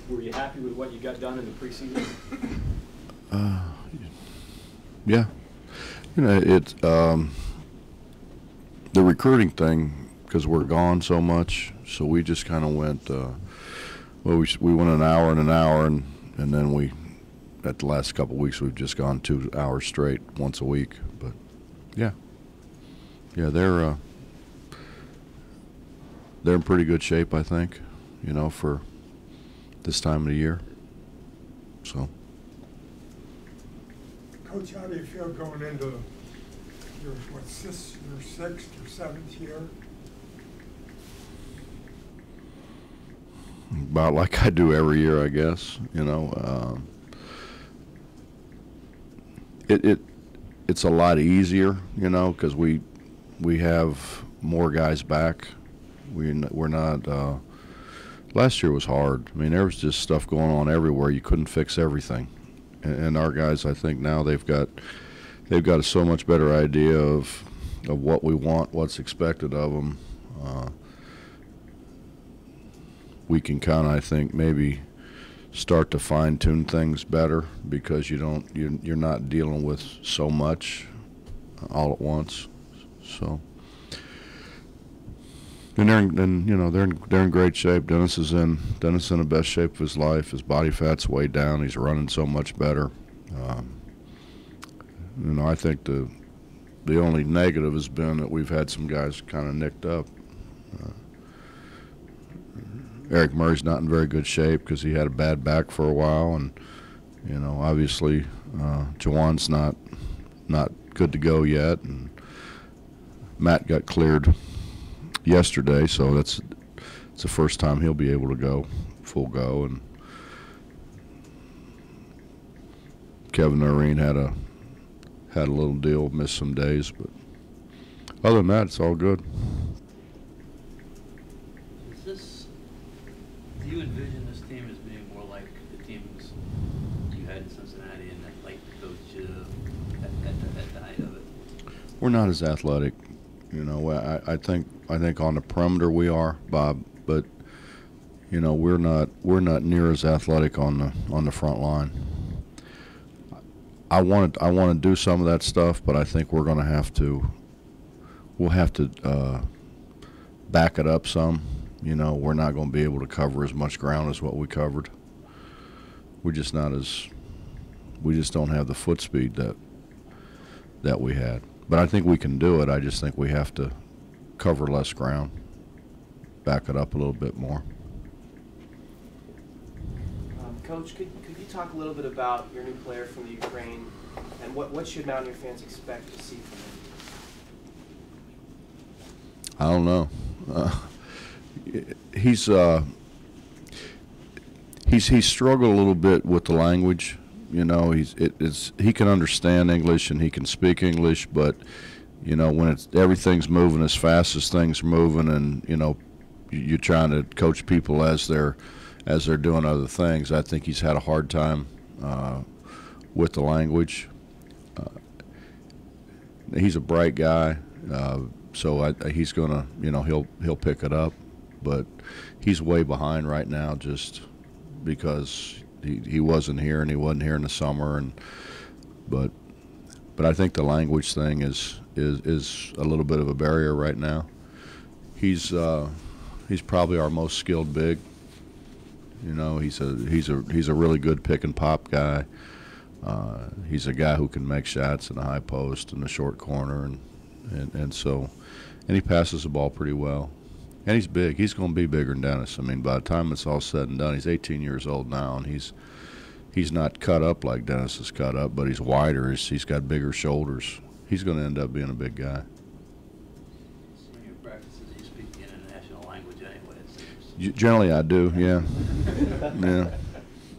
Were you happy with what you got done in the preseason? Yeah. You know, it's the recruiting thing, because we're gone so much, so we just kind of went, well, we went an hour and then we, at the last couple of weeks, we've just gone 2 hours straight once a week. But yeah, they're in pretty good shape, I think, you know, for this time of the year. So. Coach, how do you feel going into your sixth or seventh year? About like I do every year, I guess. You know, it's a lot easier, you know, because we have more guys back. We're not. Last year was hard. I mean, there was just stuff going on everywhere. You couldn't fix everything, and our guys, I think now they've got a so much better idea of what we want, what's expected of them. We can kind of, I think, maybe start to fine-tune things better, because you're not dealing with so much all at once. So, and they're in great shape. Dennis is in the best shape of his life. His body fat's way down. He's running so much better. You know, I think the only negative has been that we've had some guys kind of nicked up. Eric Murray's not in very good shape because he had a bad back for a while, and you know, obviously, Jawan's not good to go yet, and Matt got cleared yesterday, so it's the first time he'll be able to go full go, and Kevin Noreen had a little deal, missed some days, but other than that, it's all good. Do you envision this team as being more like the teams you had in Cincinnati, and that, like, the coach at the height of it? We're not as athletic, you know. I think on the perimeter we are, Bob, but you know, we're not near as athletic on the front line. I want to do some of that stuff, but I think we'll have to back it up some. You know, we're not going to be able to cover as much ground as what we covered. We just don't have the foot speed that we had. But I think we can do it. I just think we have to cover less ground, back it up a little bit more. Coach, could you talk a little bit about your new player from the Ukraine, and what should Mountaineer fans expect to see from him? I don't know. He's struggled a little bit with the language. You know, he can understand English and he can speak English, but you know, when everything's moving as fast as things are moving, and you know, you're trying to coach people as they're doing other things, I think he's had a hard time with the language. He's a bright guy, so he's gonna, you know, he'll pick it up. But he's way behind right now, just because he wasn't here, and he wasn't here in the summer, but I think the language thing is a little bit of a barrier right now. He's probably our most skilled big. You know, he's a really good pick and pop guy. He's a guy who can make shots in the high post and the short corner, and he passes the ball pretty well. And he's big. He's going to be bigger than Dennis. I mean, by the time it's all said and done, he's 18 years old now, and he's not cut up like Dennis is cut up, but he's wider. He's got bigger shoulders. He's going to end up being a big guy. So in your practices, you speak the international language anyway, it seems. Generally, I do, yeah. Yeah.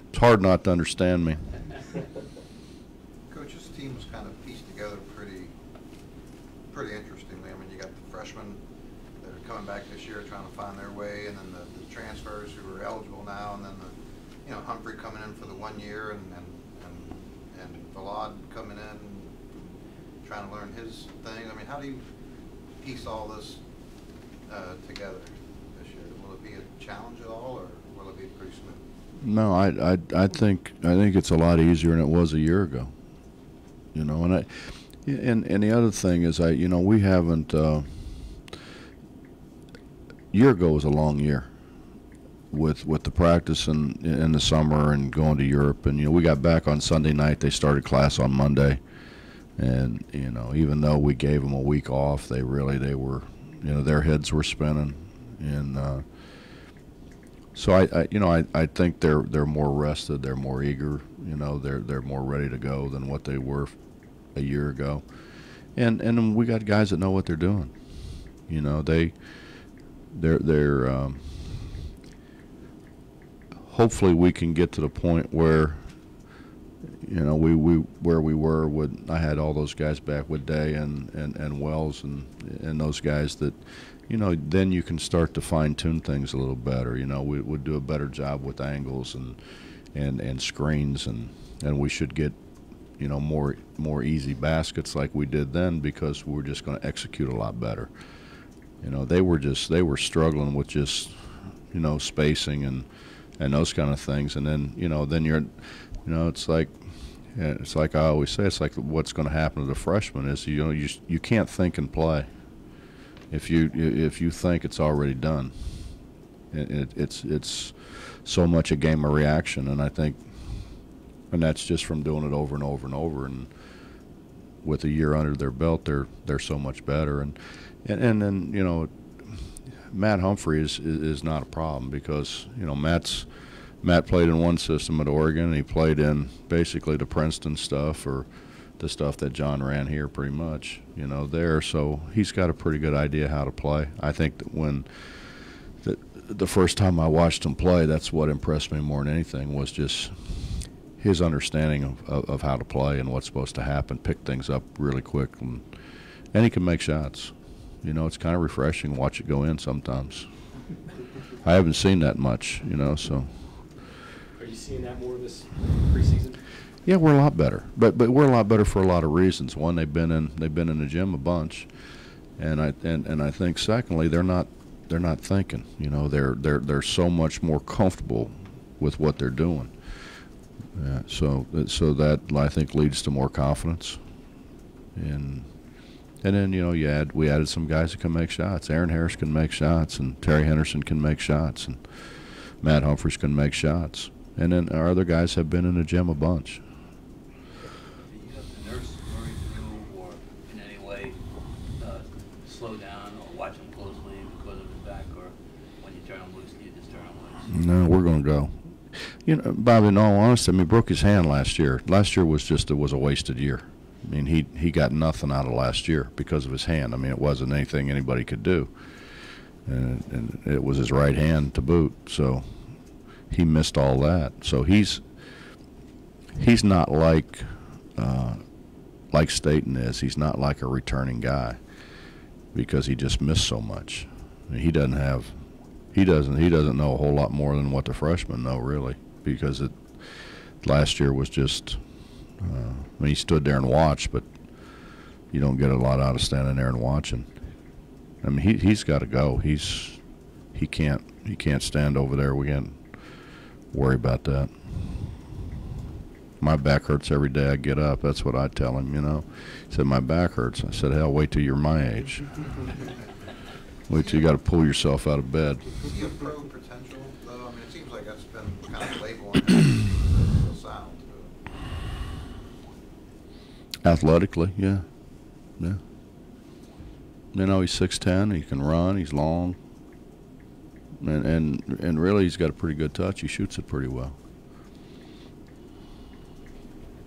It's hard not to understand me. Coach, this team was kind of pieced together pretty interestingly. I mean, you got the freshmen that are coming back this year trying to find their way, and then the transfers who are eligible now, and then Humphrey coming in for the 1 year, and Vlad coming in trying to learn his thing. I mean, how do you piece all this together this year? Will it be a challenge at all, or will it be pretty smooth? No, I think it's a lot easier than it was a year ago. You know, and the other thing is we haven't. Year ago was a long year with the practice in the summer and going to Europe, and we got back on Sunday night. They started class on Monday, and even though we gave them a week off, they were their heads were spinning, and so I think they're more rested, they're more eager, they're more ready to go than what they were a year ago, and then we got guys that know what they're doing. They're hopefully we can get to the point where where we were when I had all those guys back with Day and Wells and those guys that then you can start to fine-tune things a little better. We would do a better job with angles and screens, and we should get more easy baskets like we did then, because we were just going to execute a lot better. They were struggling with just spacing and those kind of things, and then then you're it's like I always say, it's like what's going to happen to the freshmen is you can't think and play. If you think, it's already done. It's so much a game of reaction, and I think, and that's just from doing it over and over and over. And with a year under their belt, they're so much better. And then Matt Humphrey is not a problem, because Matt played in one system at Oregon, and he played in basically the Princeton stuff, or the stuff that John ran here pretty much, there. So he's got a pretty good idea how to play. I think that when the first time I watched him play, that's what impressed me more than anything, was just his understanding of how to play and what's supposed to happen, pick things up really quick, and he can make shots. It's kind of refreshing to watch it go in sometimes. I haven't seen that much, so. Are you seeing that more this preseason? Yeah, we're a lot better, but we're a lot better for a lot of reasons. One, they've been in the gym a bunch, and I think secondly, they're not thinking. They're so much more comfortable with what they're doing. So that I think leads to more confidence, and then we added some guys that can make shots. Aaron Harris can make shots, and Terry Henderson can make shots, and Matt Humphreys can make shots, and then our other guys have been in the gym a bunch. Do you have to nurse Murray through, or in any way slow down or watch him closely because of his back, or when you turn him loose, you just turn him loose? No, we're going to go. Bob, in all honesty, he broke his hand last year. Last year was a wasted year. He got nothing out of last year because of his hand. It wasn't anything anybody could do, and it was his right hand to boot. So he missed all that. So he's not like Staten is. He's not like a returning guy, because he just missed so much. He doesn't know a whole lot more than what the freshmen know, really, because last year was just. He stood there and watched, but you don't get a lot out of standing there and watching. He's got to go. He can't stand over there. We can't worry about that. My back hurts every day I get up. That's what I tell him. He said, my back hurts. I said, hell, wait till you're my age. Wait till you got to pull yourself out of bed. Is he a pro potential, though? It seems like that's been kind of labeling the sound. Athletically, yeah. He's 6'10". He can run. He's long, and really, he's got a pretty good touch. He shoots it pretty well.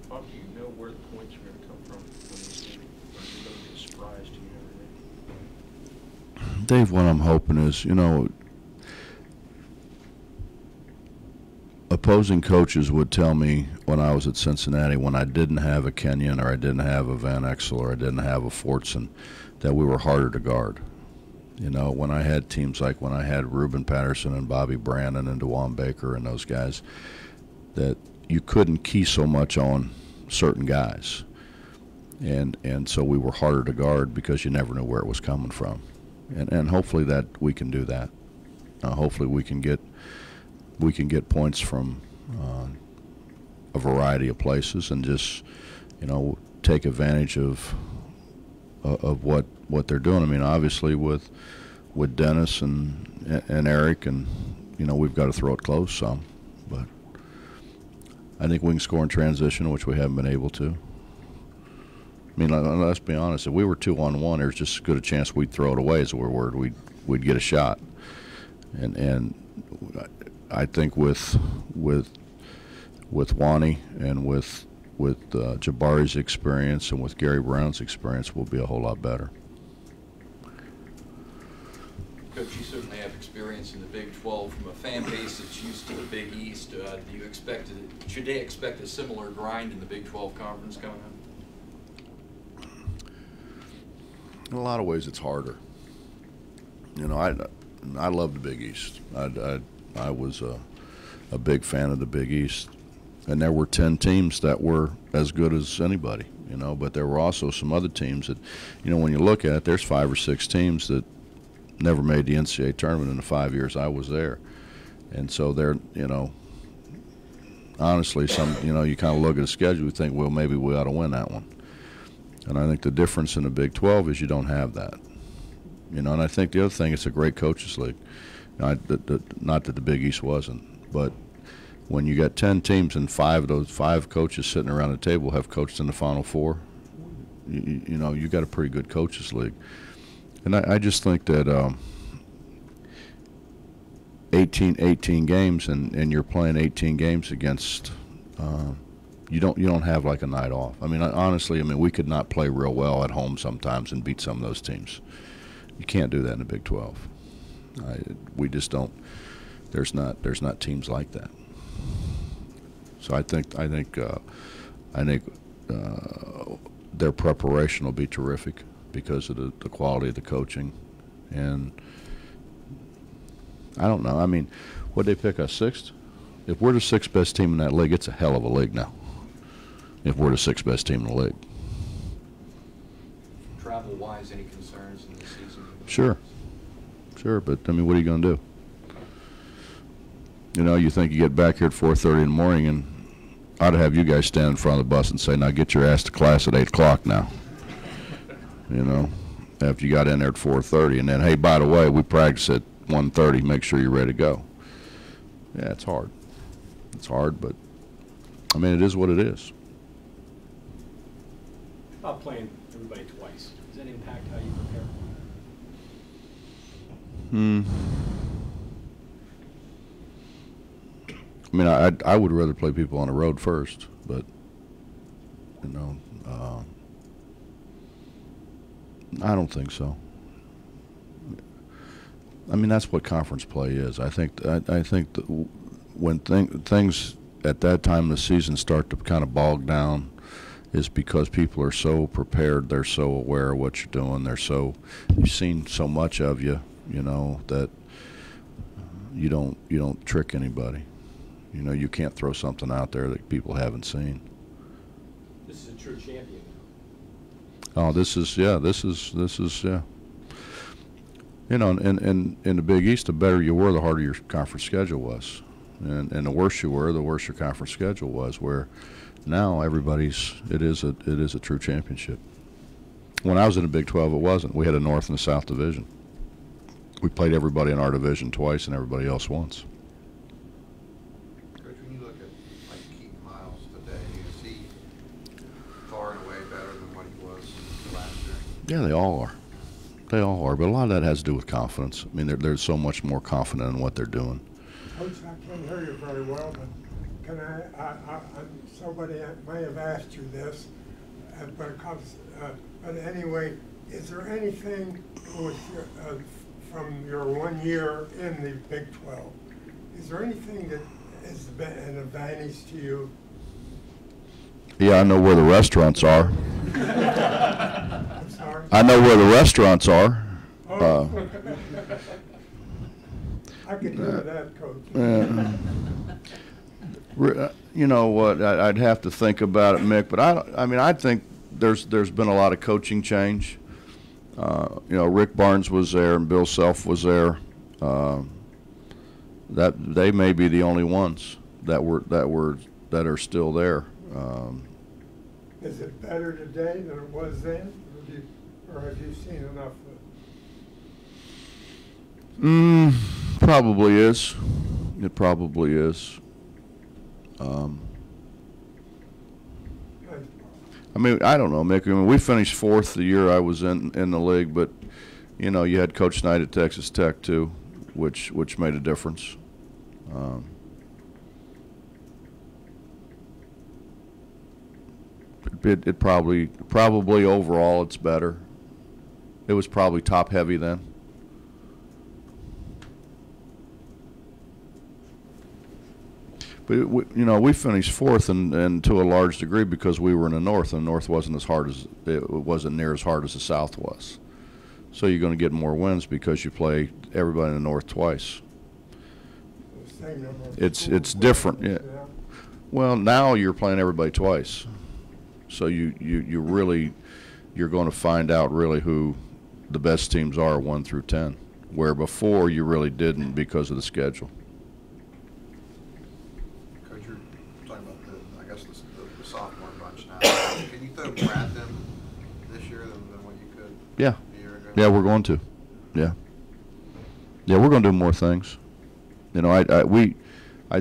Bob, do you know where the points are going to come from when this game? Or are you going to be a surprise to you and everything? Dave, what I'm hoping is, opposing coaches would tell me when I was at Cincinnati, when I didn't have a Kenyon, or I didn't have a Van Exel, or I didn't have a Fortson, that we were harder to guard. When I had teams like when I had Reuben Patterson and Bobby Brandon and DeJuan Baker and those guys, that you couldn't key so much on certain guys. And so we were harder to guard because you never knew where it was coming from. And hopefully that we can do that. Hopefully we can get points from a variety of places and just, you know, take advantage of what they're doing. I mean, obviously with Dennis and Eric, and you know, we've got to throw it close some, but I think we can score in transition, which we haven't been able to. I mean, let's be honest. If we were 2-on-1, there's just as good a chance we'd throw it away as we were we'd get a shot. And I think with Wani and with Jabari's experience and with Gary Brown's experience, we'll be a whole lot better. Coach, you certainly have experience in the Big 12 from a fan base that's used to the Big East. Should they expect a similar grind in the Big 12 conference coming up? In a lot of ways, it's harder. You know, I love the Big East. I was a big fan of the Big East, and there were 10 teams that were as good as anybody. You know, but there were also some other teams that, you know, when you look at it, there's 5 or 6 teams that never made the NCAA tournament in the 5 years I was there, and so they're, you know, honestly, you know, you kind of look at the schedule, you think, well, maybe we ought to win that one. And I think the difference in the Big 12 is you don't have that. You know, and I think the other thing, it's a great coaches league. Not that the Big East wasn't, but when you got 10 teams and 5 of those 5 coaches sitting around the table have coached in the Final Four, you know, you got a pretty good coaches league. And I just think that 18 games and you're playing 18 games against you don't have like a night off. I mean, honestly, we could not play real well at home sometimes and beat some of those teams. You can't do that in the Big 12. We just don't. There's not teams like that. So I think their preparation will be terrific because of the quality of the coaching, and I don't know. I mean, would they pick us 6th? If we're the 6th best team in that league, it's a hell of a league now. If we're the 6th best team in the league. Travel-wise, any concerns in the season? Sure, but I mean, what are you going to do? You know, you think you get back here at 4:30 in the morning, and I'd have you guys stand in front of the bus and say, "Now get your ass to class at 8 o'clock now." You know, after you got in there at 4:30, and then, hey, by the way, we practice at 1:30. Make sure you're ready to go. Yeah, it's hard. It's hard, but I mean, it is what it is. About playing everybody twice, does that impact how you prepare? I mean, I would rather play people on the road first, but you know, I don't think so. I mean, that's what conference play is. I think that when things at that time of the season start to kind of bog down, is because people are so prepared, they're so aware of what you're doing, you've seen so much of you, you know, that you don't trick anybody. You know, you can't throw something out there that people haven't seen. This is a true champion. Oh, this is yeah. You know, and in the Big East, the better you were, the harder your conference schedule was, and the worse you were, the worse your conference schedule was. Where now it is a true championship. When I was in the Big 12, it wasn't. We had a North and a South division. We played everybody in our division twice and everybody else once. Coach, when you look at like Keaton Miles today, you see far and away better than what he was last year. Yeah, they all are. They all are. But a lot of that has to do with confidence. I mean, they're so much more confident in what they're doing. Coach, I can't hear you very well, but can somebody may have asked you this, but anyway, is there anything with from your 1 year in the Big 12, is there anything that has been an advantage to you? Yeah, I know where the restaurants are. I'm sorry? I know where the restaurants are. Oh. I could hear that, Coach. You know what? I'd have to think about it, Mick. But I think there's been a lot of coaching change. You know, Rick Barnes was there and Bill Self was there. That they may be the only ones. that are still there. Is it better today than it was then, or have you seen enough of it? Probably is. It probably is. I mean, I don't know, Mick. I mean, we finished 4th the year I was in the league, but you know, you had Coach Knight at Texas Tech too, which made a difference. It probably overall it's better. It was probably top heavy then. But we finished 4th and to a large degree because we were in the North, and the North wasn't near as hard as the South was. So you're going to get more wins because you play everybody in the North twice. It's different. Yeah. Well, now you're playing everybody twice, so you're going to find out really who the best teams are 1 through 10, where before you really didn't because of the schedule. Coach, you're talking about the sophomore bunch now. Can you throw more at them this year than what you could Yeah. a year ago? Yeah, we're going to. Yeah. Yeah, we're going to do more things. You know, I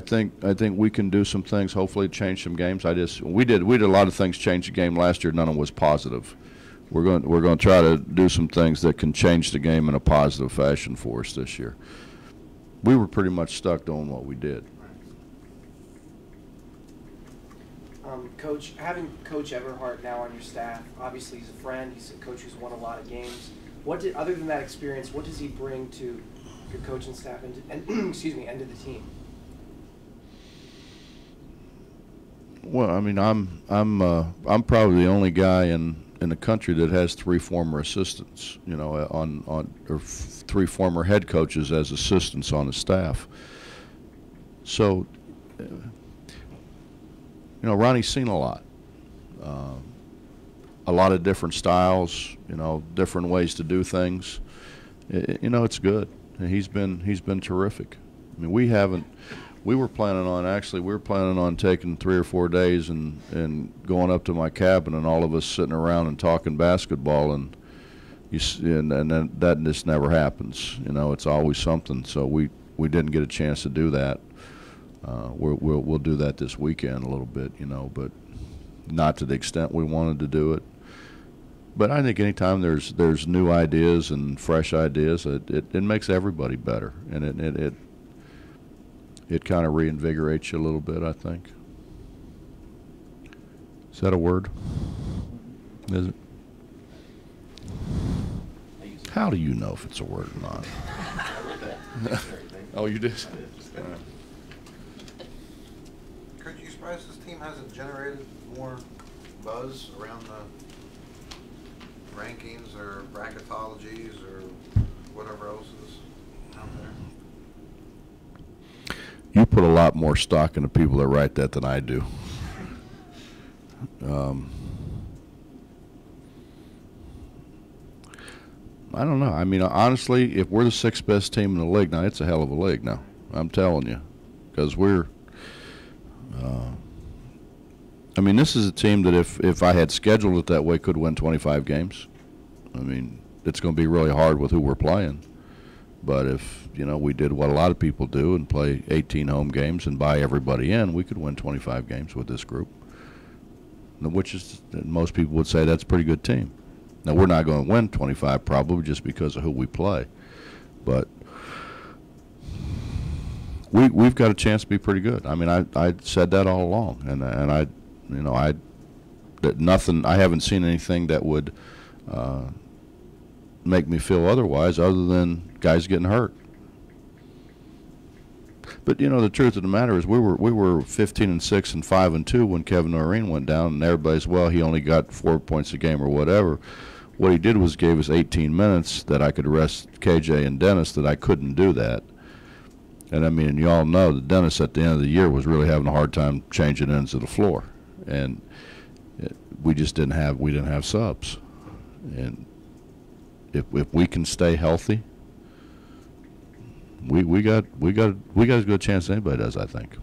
think we can do some things. Hopefully, change some games. We did a lot of things change the game last year. None of them was positive. We're going to try to do some things that can change the game in a positive fashion for us this year. We were pretty much stuck doing what we did. Coach, having Coach Everhart now on your staff, obviously he's a friend. He's a coach who's won a lot of games. Other than that experience, what does he bring to your coaching staff and to the team? Well, I mean, I'm probably the only guy in the country that has 3 former assistants, you know, or 3 former head coaches as assistants on the staff. So, you know, Ronnie's seen a lot of different styles, you know, different ways to do things. You know, it's good. He's been terrific. I mean, we were planning on taking 3 or 4 days and going up to my cabin and all of us sitting around and talking basketball, and then that just never happens. You know, it's always something. So we didn't get a chance to do that. We'll do that this weekend a little bit, you know, but not to the extent we wanted to do it. But I think anytime there's new ideas and fresh ideas, it makes everybody better, and it kind of reinvigorates you a little bit, I think. Is that a word? Is it? How do you know if it's a word or not? Oh, you did? Coach, you surprised this team hasn't generated more buzz around the rankings or bracketologies or whatever else is out there? You put a lot more stock in the people that write that than I do. I don't know. I mean, honestly, if we're the 6th best team in the league now, it's a hell of a league now. I'm telling you, because we're. I mean, this is a team that if I had scheduled it that way, could win 25 games. I mean, it's going to be really hard with who we're playing. But if, you know, we did what a lot of people do and play 18 home games and buy everybody in, we could win 25 games with this group, which is, most people would say that's a pretty good team. Now, we're not going to win 25 probably just because of who we play. But we've got a chance to be pretty good. I mean, I said that all along, and I haven't seen anything that would make me feel otherwise, other than guys getting hurt. But you know, the truth of the matter is, we were 15-6 and 5-2 when Kevin Noreen went down, and everybody's, well, he only got 4 points a game or whatever. What he did was gave us 18 minutes that I could rest KJ and Dennis, that I couldn't do that. And I mean, you all know that Dennis at the end of the year was really having a hard time changing ends of the floor, and we just didn't have subs. And if we can stay healthy, we got as good a chance as anybody does, I think.